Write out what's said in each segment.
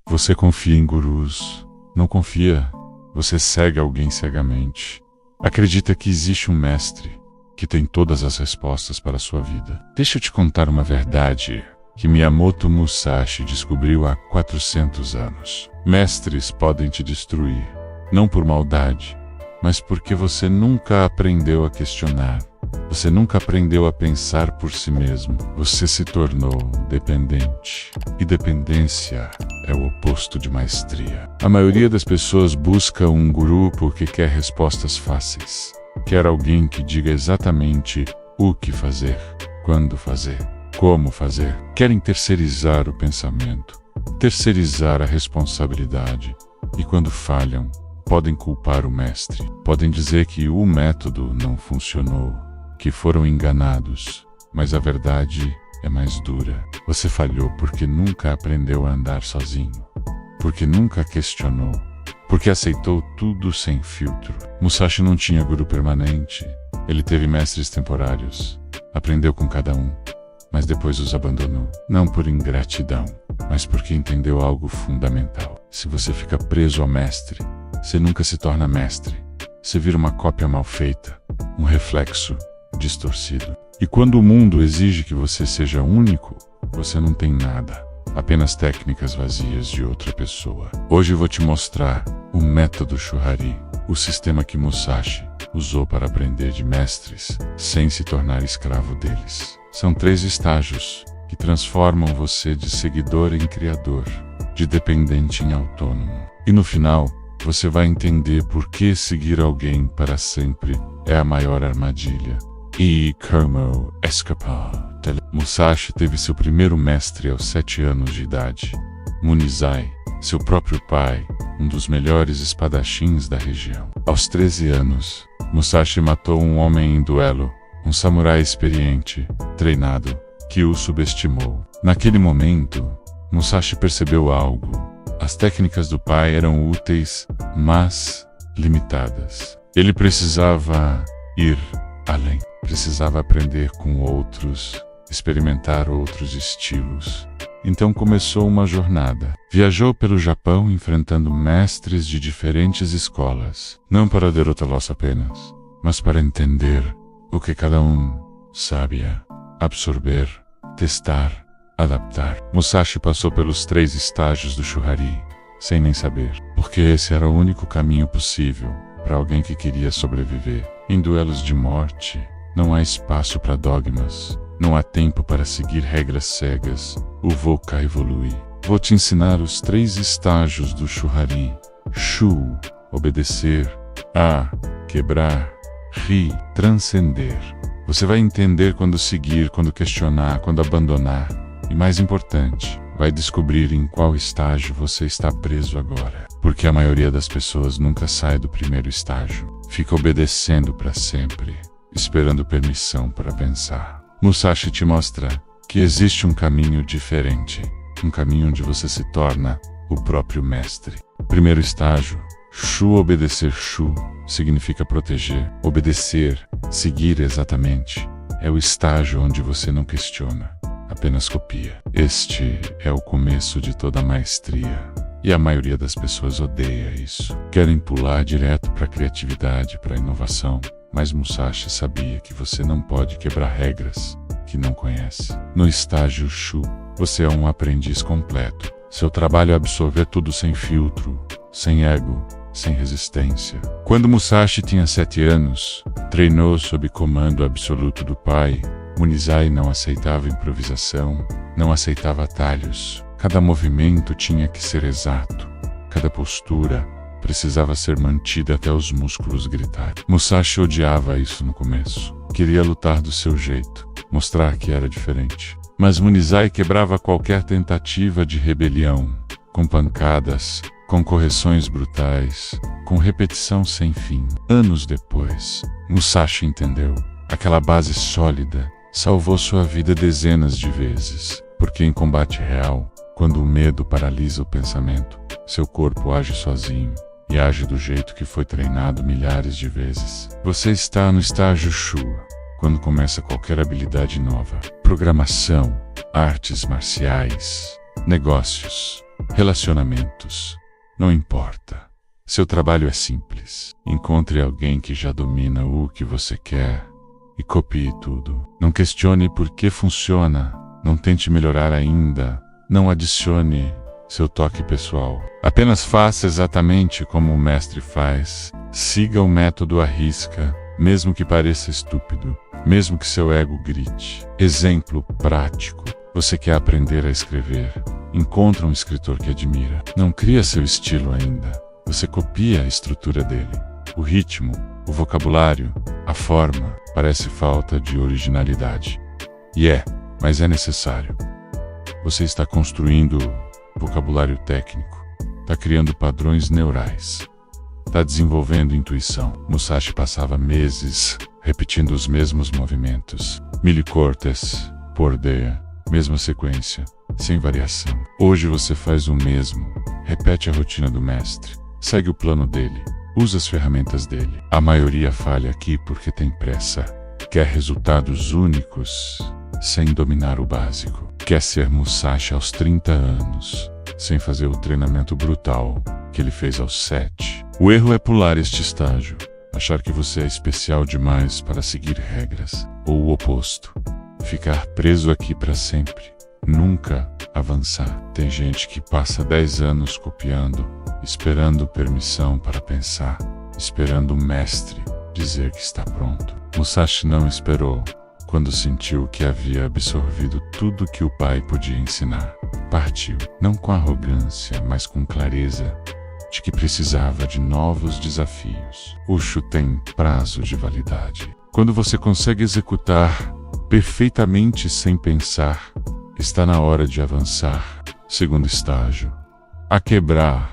Você confia em gurus. Não confia. Você segue alguém cegamente. Acredita que existe um mestre que tem todas as respostas para a sua vida. Deixa eu te contar uma verdade que Miyamoto Musashi descobriu há 400 anos. Mestres podem te destruir, não por maldade, mas porque você nunca aprendeu a questionar. Você nunca aprendeu a pensar por si mesmo. Você se tornou dependente. E dependência é o oposto de maestria. A maioria das pessoas busca um guru porque quer respostas fáceis. Quer alguém que diga exatamente o que fazer, quando fazer, como fazer. Querem terceirizar o pensamento, terceirizar a responsabilidade. E quando falham, podem culpar o mestre. Podem dizer que o método não funcionou, que foram enganados. Mas a verdade é mais dura. Você falhou porque nunca aprendeu a andar sozinho, porque nunca questionou, porque aceitou tudo sem filtro. Musashi não tinha guru permanente. Ele teve mestres temporários. Aprendeu com cada um, mas depois os abandonou. Não por ingratidão, mas porque entendeu algo fundamental. Se você fica preso ao mestre, você nunca se torna mestre. Você vira uma cópia mal feita, um reflexo distorcido. E quando o mundo exige que você seja único, você não tem nada. Apenas técnicas vazias de outra pessoa. Hoje vou te mostrar o método Shuhari, o sistema que Musashi usou para aprender de mestres sem se tornar escravo deles. São 3 estágios que transformam você de seguidor em criador, de dependente em autônomo. E no final, você vai entender por que seguir alguém para sempre é a maior armadilha. E como escapar. Musashi teve seu primeiro mestre aos 7 anos de idade. Munizai, seu próprio pai, um dos melhores espadachins da região. Aos 13 anos, Musashi matou um homem em duelo, um samurai experiente, treinado, que o subestimou. Naquele momento, Musashi percebeu algo. As técnicas do pai eram úteis, mas limitadas. Ele precisava ir além. Precisava aprender com outros, experimentar outros estilos. Então começou uma jornada. Viajou pelo Japão enfrentando mestres de diferentes escolas. Não para derrotá-los apenas, mas para entender o que cada um sabia, absorver, testar, adaptar. Musashi passou pelos 3 estágios do Shuhari, sem nem saber, porque esse era o único caminho possível para alguém que queria sobreviver. Em duelos de morte, não há espaço para dogmas, não há tempo para seguir regras cegas. O Voka evolui. Vou te ensinar os 3 estágios do Shuhari. Shu, obedecer. A, quebrar. Ri, transcender. Você vai entender quando seguir, quando questionar, quando abandonar. E mais importante, vai descobrir em qual estágio você está preso agora. Porque a maioria das pessoas nunca sai do primeiro estágio. Fica obedecendo para sempre, esperando permissão para pensar. Musashi te mostra que existe um caminho diferente, um caminho onde você se torna o próprio mestre. Primeiro estágio, Shu, obedecer. Shu significa proteger, obedecer, seguir exatamente. É o estágio onde você não questiona, apenas copia. Este é o começo de toda a maestria. E a maioria das pessoas odeia isso. Querem pular direto para a criatividade, para a inovação. Mas Musashi sabia que você não pode quebrar regras que não conhece. No estágio Shu, você é um aprendiz completo. Seu trabalho é absorver tudo sem filtro, sem ego, sem resistência. Quando Musashi tinha 7 anos, treinou sob comando absoluto do pai. Munizai não aceitava improvisação, não aceitava atalhos. Cada movimento tinha que ser exato. Cada postura precisava ser mantida até os músculos gritarem. Musashi odiava isso no começo. Queria lutar do seu jeito, mostrar que era diferente. Mas Munizai quebrava qualquer tentativa de rebelião, com pancadas, com correções brutais, com repetição sem fim. Anos depois, Musashi entendeu. Aquela base sólida salvou sua vida dezenas de vezes. Porque em combate real, quando o medo paralisa o pensamento, seu corpo age sozinho. E age do jeito que foi treinado milhares de vezes. Você está no estágio Shu, quando começa qualquer habilidade nova. Programação, artes marciais, negócios, relacionamentos. Não importa. Seu trabalho é simples. Encontre alguém que já domina o que você quer e copie tudo. Não questione por que funciona. Não tente melhorar ainda. Não adicione seu toque pessoal. Apenas faça exatamente como o mestre faz. Siga o método à risca, mesmo que pareça estúpido, mesmo que seu ego grite. Exemplo prático. Você quer aprender a escrever. Encontra um escritor que admira. Não cria seu estilo ainda. Você copia a estrutura dele. O ritmo, o vocabulário, a forma. Parece falta de originalidade. Mas é necessário. Você está construindo vocabulário técnico. Está criando padrões neurais. Está desenvolvendo intuição. Musashi passava meses repetindo os mesmos movimentos. Milicortes, Pordea, mesma sequência, sem variação. Hoje você faz o mesmo. Repete a rotina do mestre. Segue o plano dele. Usa as ferramentas dele. A maioria falha aqui porque tem pressa. Quer resultados únicos, sem dominar o básico. Quer ser Musashi aos 30 anos, sem fazer o treinamento brutal que ele fez aos 7. O erro é pular este estágio. Achar que você é especial demais para seguir regras. Ou o oposto. Ficar preso aqui para sempre. Nunca avançar. Tem gente que passa 10 anos copiando, esperando permissão para pensar, esperando o mestre dizer que está pronto. Musashi não esperou. Quando sentiu que havia absorvido tudo que o pai podia ensinar, partiu, não com arrogância, mas com clareza de que precisava de novos desafios. Osho tem prazo de validade. Quando você consegue executar perfeitamente sem pensar, está na hora de avançar. Segundo estágio. A quebrar.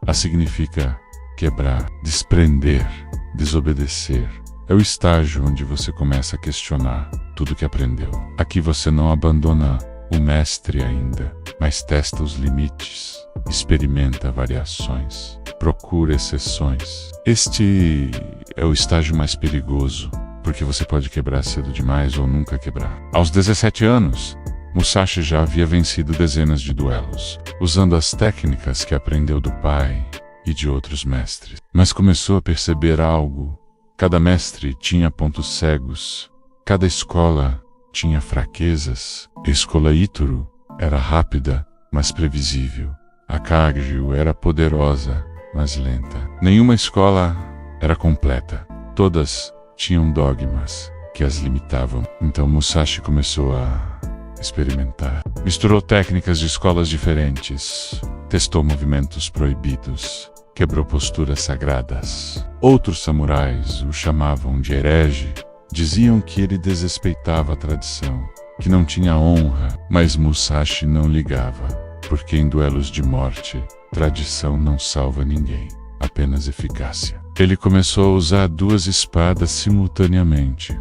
A significa quebrar, desprender, desobedecer. É o estágio onde você começa a questionar tudo que aprendeu. Aqui você não abandona o mestre ainda, mas testa os limites, experimenta variações, procura exceções. Este é o estágio mais perigoso, porque você pode quebrar cedo demais ou nunca quebrar. Aos 17 anos, Musashi já havia vencido dezenas de duelos, usando as técnicas que aprendeu do pai e de outros mestres. Mas começou a perceber algo. Cada mestre tinha pontos cegos. Cada escola tinha fraquezas. A escola Ítaro era rápida, mas previsível. A Kagyu era poderosa, mas lenta. Nenhuma escola era completa. Todas tinham dogmas que as limitavam. Então Musashi começou a experimentar. Misturou técnicas de escolas diferentes. Testou movimentos proibidos. Quebrou posturas sagradas. Outros samurais o chamavam de herege. Diziam que ele desrespeitava a tradição, que não tinha honra, mas Musashi não ligava, porque em duelos de morte, tradição não salva ninguém, apenas eficácia. Ele começou a usar 2 espadas simultaneamente,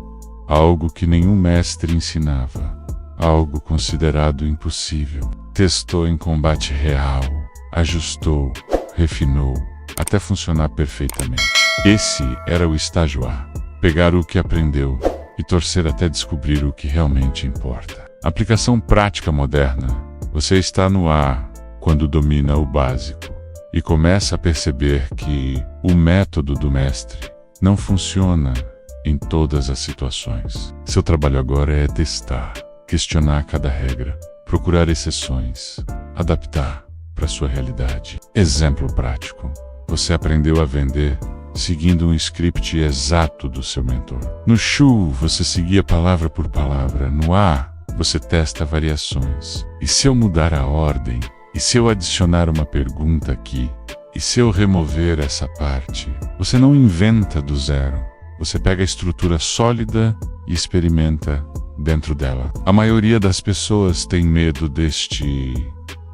algo que nenhum mestre ensinava, algo considerado impossível. Testou em combate real, ajustou, refinou, até funcionar perfeitamente. Esse era o estágio A. Pegar o que aprendeu e torcer até descobrir o que realmente importa. Aplicação prática moderna. Você está no A quando domina o básico e começa a perceber que o método do mestre não funciona em todas as situações. Seu trabalho agora é testar, questionar cada regra, procurar exceções, adaptar para sua realidade. Exemplo prático. Você aprendeu a vender seguindo um script exato do seu mentor. No Shu, você seguia palavra por palavra. No A, você testa variações. E se eu mudar a ordem? E se eu adicionar uma pergunta aqui? E se eu remover essa parte? Você não inventa do zero. Você pega a estrutura sólida e experimenta dentro dela. A maioria das pessoas tem medo deste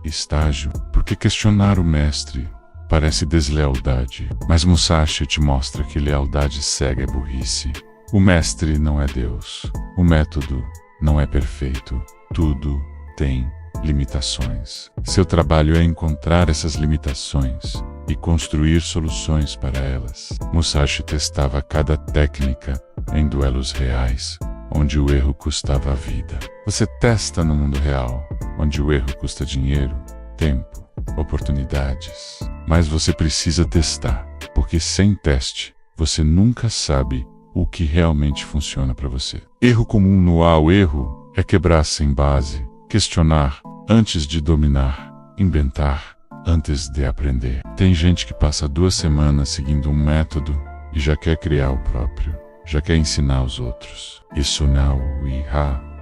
estágio, porque questionar o mestre parece deslealdade. Mas Musashi te mostra que lealdade cega é burrice. O mestre não é Deus. O método não é perfeito. Tudo tem limitações. Seu trabalho é encontrar essas limitações e construir soluções para elas. Musashi testava cada técnica em duelos reais, onde o erro custava a vida. Você testa no mundo real, onde o erro custa dinheiro, tempo, oportunidades. Mas você precisa testar, porque sem teste, você nunca sabe o que realmente funciona para você. Erro comum no ao erro é quebrar sem base, questionar antes de dominar, inventar antes de aprender. Tem gente que passa 2 semanas seguindo um método e já quer criar o próprio, já quer ensinar aos outros. Isso não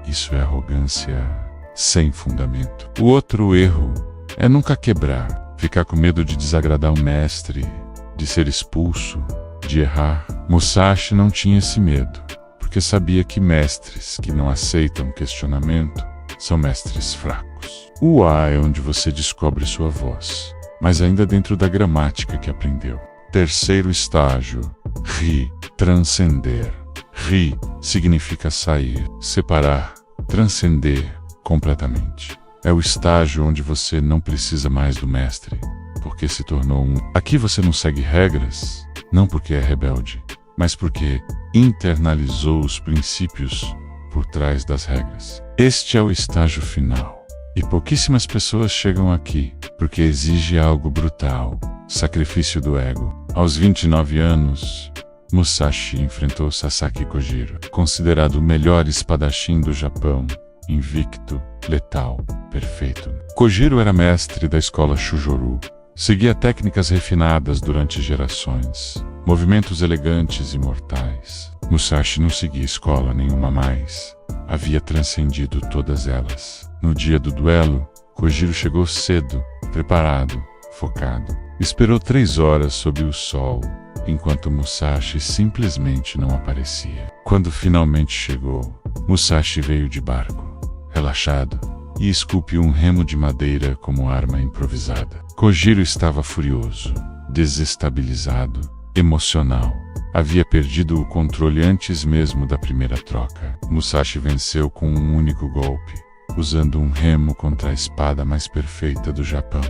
isso é arrogância sem fundamento. O outro erro é nunca quebrar, ficar com medo de desagradar o mestre, de ser expulso, de errar. Musashi não tinha esse medo, porque sabia que mestres que não aceitam questionamento são mestres fracos. O A é onde você descobre sua voz, mas ainda dentro da gramática que aprendeu. Terceiro estágio, Ri, transcender. Ri significa sair, separar, transcender completamente. É o estágio onde você não precisa mais do mestre, porque se tornou um. Aqui você não segue regras, não porque é rebelde, mas porque internalizou os princípios por trás das regras. Este é o estágio final. E pouquíssimas pessoas chegam aqui, porque exige algo brutal, sacrifício do ego. Aos 29 anos, Musashi enfrentou Sasaki Kojiro, considerado o melhor espadachim do Japão, invicto, letal, perfeito. Kojiro era mestre da escola Shujoro, seguia técnicas refinadas durante gerações, movimentos elegantes e mortais. Musashi não seguia escola nenhuma mais, havia transcendido todas elas. No dia do duelo, Kojiro chegou cedo, preparado, focado. Esperou 3 horas sob o sol, enquanto Musashi simplesmente não aparecia. Quando finalmente chegou, Musashi veio de barco, relaxado, e esculpiu um remo de madeira como arma improvisada. Kojiro estava furioso, desestabilizado, emocional. Havia perdido o controle antes mesmo da primeira troca. Musashi venceu com um único golpe, usando um remo contra a espada mais perfeita do Japão.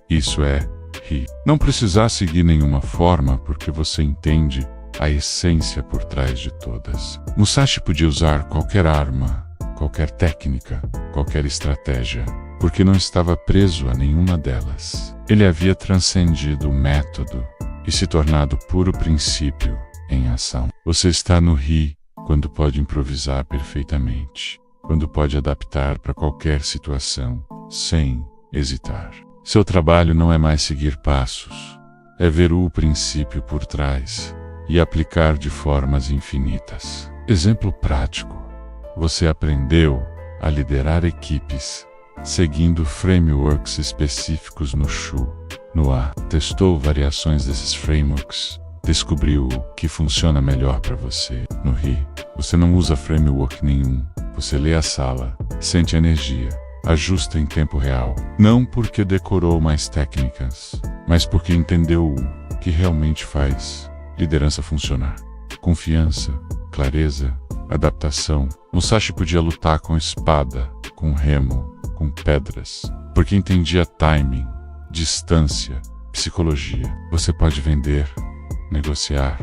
Isso é Ri. Não precisar seguir nenhuma forma porque você entende a essência por trás de todas. Musashi podia usar qualquer arma, qualquer técnica, qualquer estratégia, porque não estava preso a nenhuma delas. Ele havia transcendido o método e se tornado puro princípio em ação. Você está no Ri quando pode improvisar perfeitamente, quando pode adaptar para qualquer situação, sem hesitar. Seu trabalho não é mais seguir passos, é ver o princípio por trás e aplicar de formas infinitas. Exemplo prático: você aprendeu a liderar equipes seguindo frameworks específicos no Shu. No A, testou variações desses frameworks, descobriu o que funciona melhor para você. No Ri, você não usa framework nenhum, você lê a sala, sente a energia, ajusta em tempo real. Não porque decorou mais técnicas, mas porque entendeu o que realmente faz liderança funcionar. Confiança, clareza, adaptação. Musashi podia lutar com espada, com remo, com pedras, porque entendia timing, distância, psicologia. Você pode vender, negociar,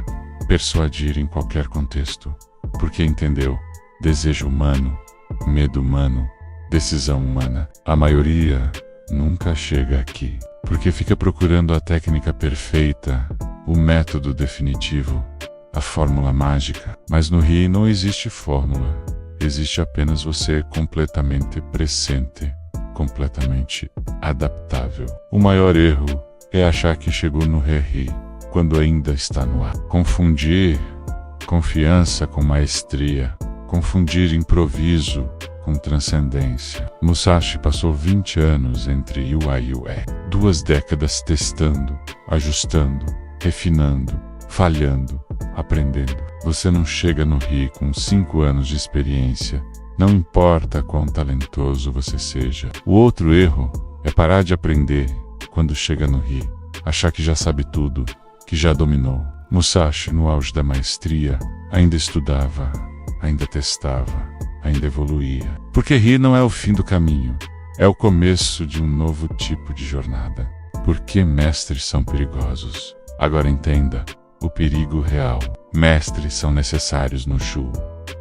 persuadir em qualquer contexto, porque entendeu desejo humano, medo humano, decisão humana. A maioria nunca chega aqui, porque fica procurando a técnica perfeita, o método definitivo, a fórmula mágica. Mas no Ri não existe fórmula, existe apenas você completamente presente, completamente adaptável. O maior erro é achar que chegou no Ri quando ainda está no A. Confundir confiança com maestria, confundir improviso com transcendência. Musashi passou 20 anos entre o A e o E. 2 décadas testando, ajustando, refinando, falhando, aprendendo. Você não chega no Ri com 5 anos de experiência, não importa quão talentoso você seja. O outro erro é parar de aprender quando chega no Ri, achar que já sabe tudo, que já dominou. Musashi, no auge da maestria, ainda estudava, ainda testava, ainda evoluía. Porque Ri não é o fim do caminho, é o começo de um novo tipo de jornada. Por que mestres são perigosos? Agora entenda o perigo real. Mestres são necessários no Shu,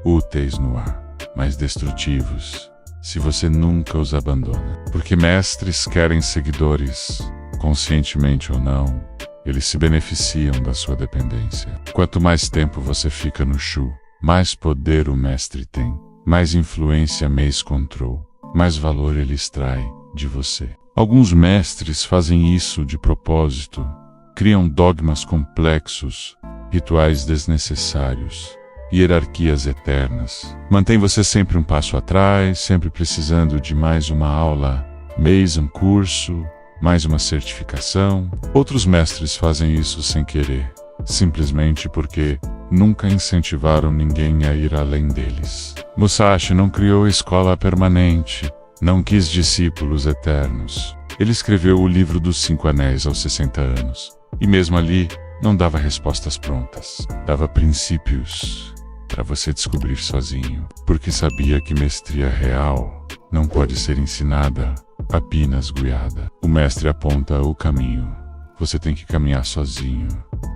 úteis no ar, mas destrutivos se você nunca os abandona. Porque mestres querem seguidores, conscientemente ou não, eles se beneficiam da sua dependência. Quanto mais tempo você fica no Shu, mais poder o mestre tem, mais influência Mace Control, mais valor ele extrai de você. Alguns mestres fazem isso de propósito, criam dogmas complexos, rituais desnecessários, hierarquias eternas. Mantém você sempre um passo atrás, sempre precisando de mais uma aula, mais um curso, mais uma certificação. Outros mestres fazem isso sem querer, simplesmente porque nunca incentivaram ninguém a ir além deles. Musashi não criou escola permanente, não quis discípulos eternos. Ele escreveu o livro dos 5 Anéis aos 60 anos. E mesmo ali, não dava respostas prontas. Dava princípios para você descobrir sozinho. Porque sabia que mestria real não pode ser ensinada, apenas guiada. O mestre aponta o caminho. Você tem que caminhar sozinho,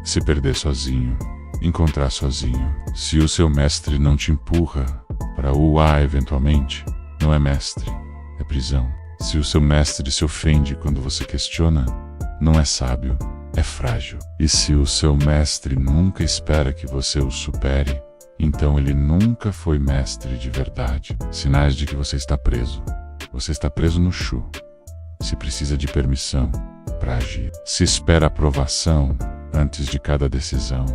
se perder sozinho, encontrar sozinho. Se o seu mestre não te empurra para o A eventualmente, não é mestre, é prisão. Se o seu mestre se ofende quando você questiona, não é sábio, é frágil. E se o seu mestre nunca espera que você o supere, então ele nunca foi mestre de verdade. Sinais de que você está preso. Você está preso no Shu. Se precisa de permissão para agir. Se espera aprovação antes de cada decisão.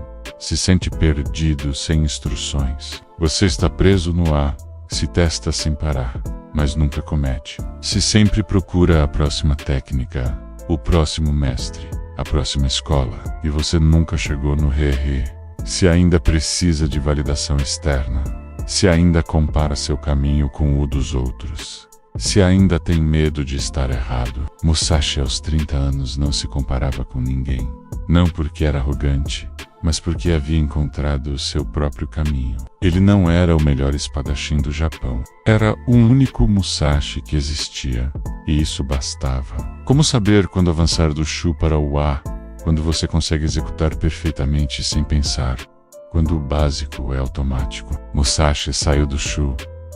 Se sente perdido sem instruções. Você está preso no A. Se testa sem parar, mas nunca comete. Se sempre procura a próxima técnica, o próximo mestre, a próxima escola, e você nunca chegou no He-He. Se ainda precisa de validação externa, se ainda compara seu caminho com o dos outros, se ainda tem medo de estar errado. Musashi aos 30 anos não se comparava com ninguém, não porque era arrogante, mas porque havia encontrado o seu próprio caminho. Ele não era o melhor espadachim do Japão. Era o único Musashi que existia, e isso bastava. Como saber quando avançar do Shu para o A, quando você consegue executar perfeitamente sem pensar, quando o básico é automático? Musashi saiu do Shu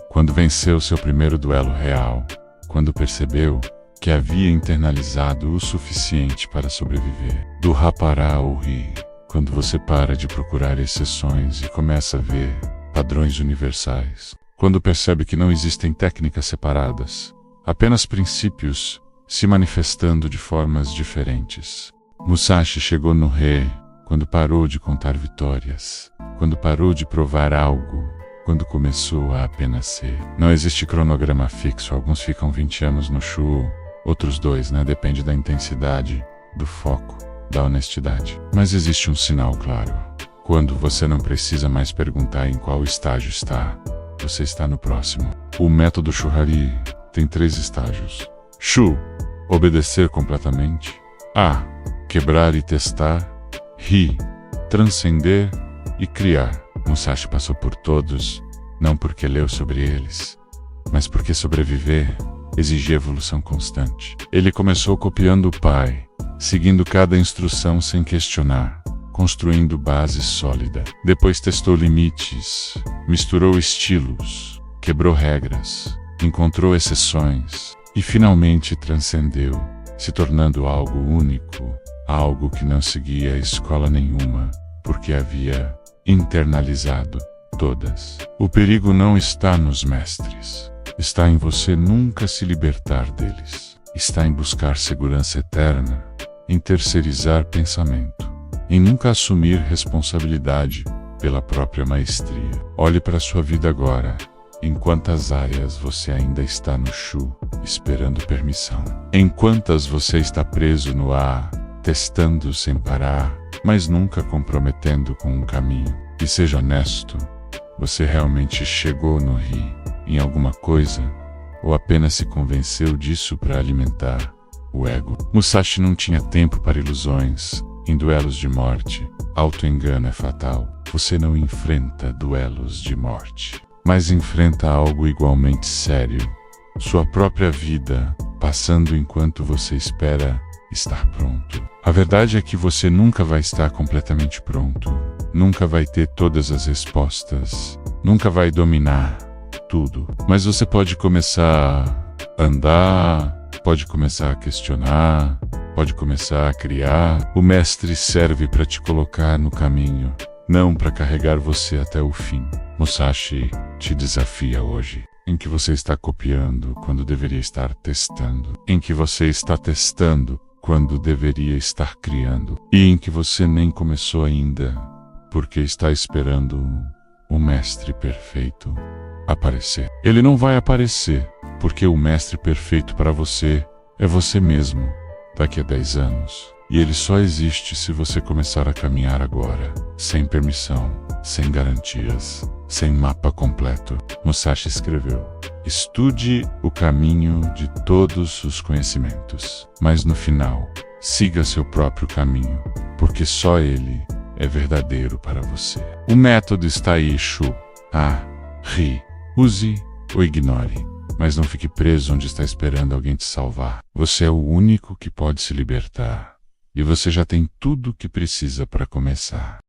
quando venceu seu primeiro duelo real, quando percebeu que havia internalizado o suficiente para sobreviver. Do Ha para o Ri, quando você para de procurar exceções e começa a ver padrões universais. Quando percebe que não existem técnicas separadas, apenas princípios se manifestando de formas diferentes. Musashi chegou no He quando parou de contar vitórias, quando parou de provar algo, quando começou a apenas ser. Não existe cronograma fixo, alguns ficam 20 anos no Shu, outros 2, depende da intensidade, do foco, da honestidade. Mas existe um sinal claro. Quando você não precisa mais perguntar em qual estágio está, você está no próximo. O método Shuhari tem 3 estágios. Shu, obedecer completamente. A, quebrar e testar. Ri, transcender e criar. Musashi passou por todos, não porque leu sobre eles, mas porque sobreviver exigia evolução constante. Ele começou copiando o pai, seguindo cada instrução sem questionar, construindo base sólida. Depois testou limites, misturou estilos, quebrou regras, encontrou exceções e finalmente transcendeu, se tornando algo único, algo que não seguia escola nenhuma, porque havia internalizado todas. O perigo não está nos mestres, está em você nunca se libertar deles. Está em buscar segurança eterna, em terceirizar pensamento, em nunca assumir responsabilidade pela própria maestria. Olhe para sua vida agora. Em quantas áreas você ainda está no Shu, esperando permissão? Em quantas você está preso no A, testando sem parar, mas nunca comprometendo com um caminho? E seja honesto, você realmente chegou no Ri em alguma coisa, ou apenas se convenceu disso para alimentar o ego? Musashi não tinha tempo para ilusões. Em duelos de morte, auto-engano é fatal. Você não enfrenta duelos de morte, mas enfrenta algo igualmente sério, sua própria vida, passando enquanto você espera estar pronto. A verdade é que você nunca vai estar completamente pronto, nunca vai ter todas as respostas, nunca vai dominar tudo, mas você pode começar a andar, pode começar a questionar, pode começar a criar. O mestre serve para te colocar no caminho, não para carregar você até o fim. Musashi te desafia hoje, em que você está copiando quando deveria estar testando, em que você está testando quando deveria estar criando, e em que você nem começou ainda, porque está esperando o mestre perfeito aparecer. Ele não vai aparecer, porque o mestre perfeito para você é você mesmo, daqui a 10 anos. E ele só existe se você começar a caminhar agora, sem permissão, sem garantias, sem mapa completo. Musashi escreveu: estude o caminho de todos os conhecimentos, mas no final, siga seu próprio caminho, porque só ele é verdadeiro para você. O método está aí, Shu. Ri. Use ou ignore, mas não fique preso onde está esperando alguém te salvar. Você é o único que pode se libertar, e você já tem tudo o que precisa para começar.